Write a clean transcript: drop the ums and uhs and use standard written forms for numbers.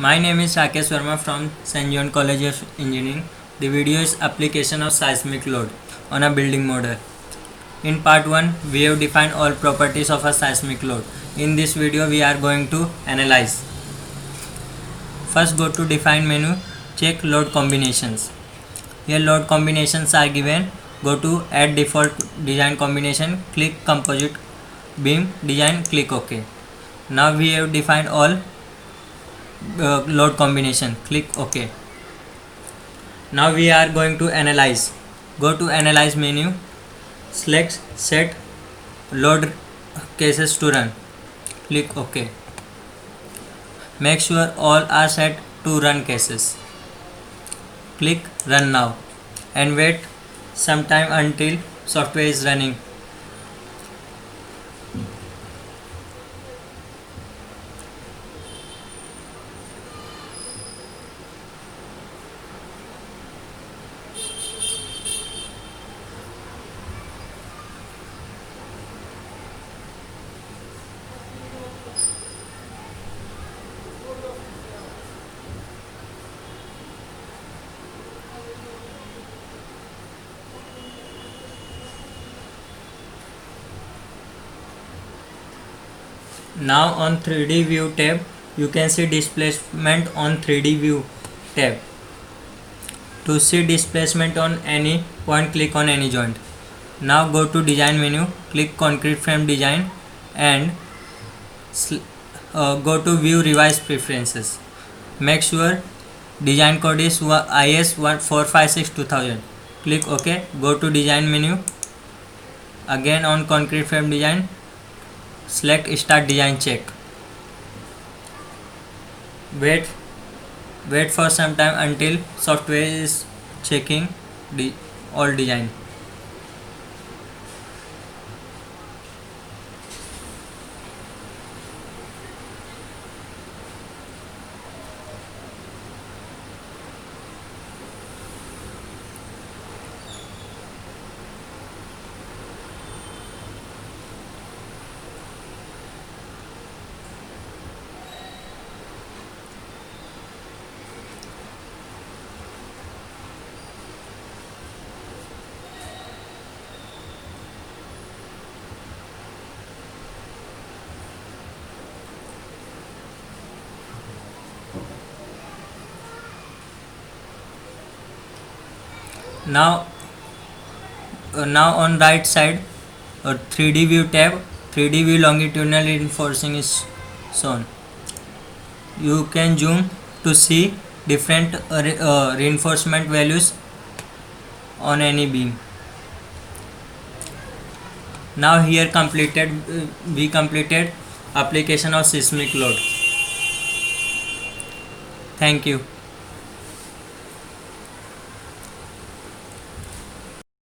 My name is Rakesh Verma from St. John College of Engineering. The video is application of seismic load on a building model. In part 1, we have defined all properties of a seismic load. In this video, we are going to analyze. First, go to define menu, check load combinations. Here load combinations are given. Go to add default design combination, click composite beam design, click OK. Now we have defined all load combination, click OK. Now we are going to analyze. Go to analyze menu, select set load cases to run, click OK. Make sure all are set to run cases, click run now and wait some time until software is running. Now on 3D view tab, you can see displacement on 3D view tab. To see displacement on any point, click on any joint. Now go to design menu, click concrete frame design and go to view revise preferences. Make sure design code is IS 456-2000. Click OK. Go to design menu. Again on concrete frame design, select start design check. Wait for some time until software is checking all design. Now on right side 3D view tab, 3D view longitudinal reinforcing is shown. You can zoom to see different reinforcement values on any beam. Now here we completed application of seismic load. Thank you.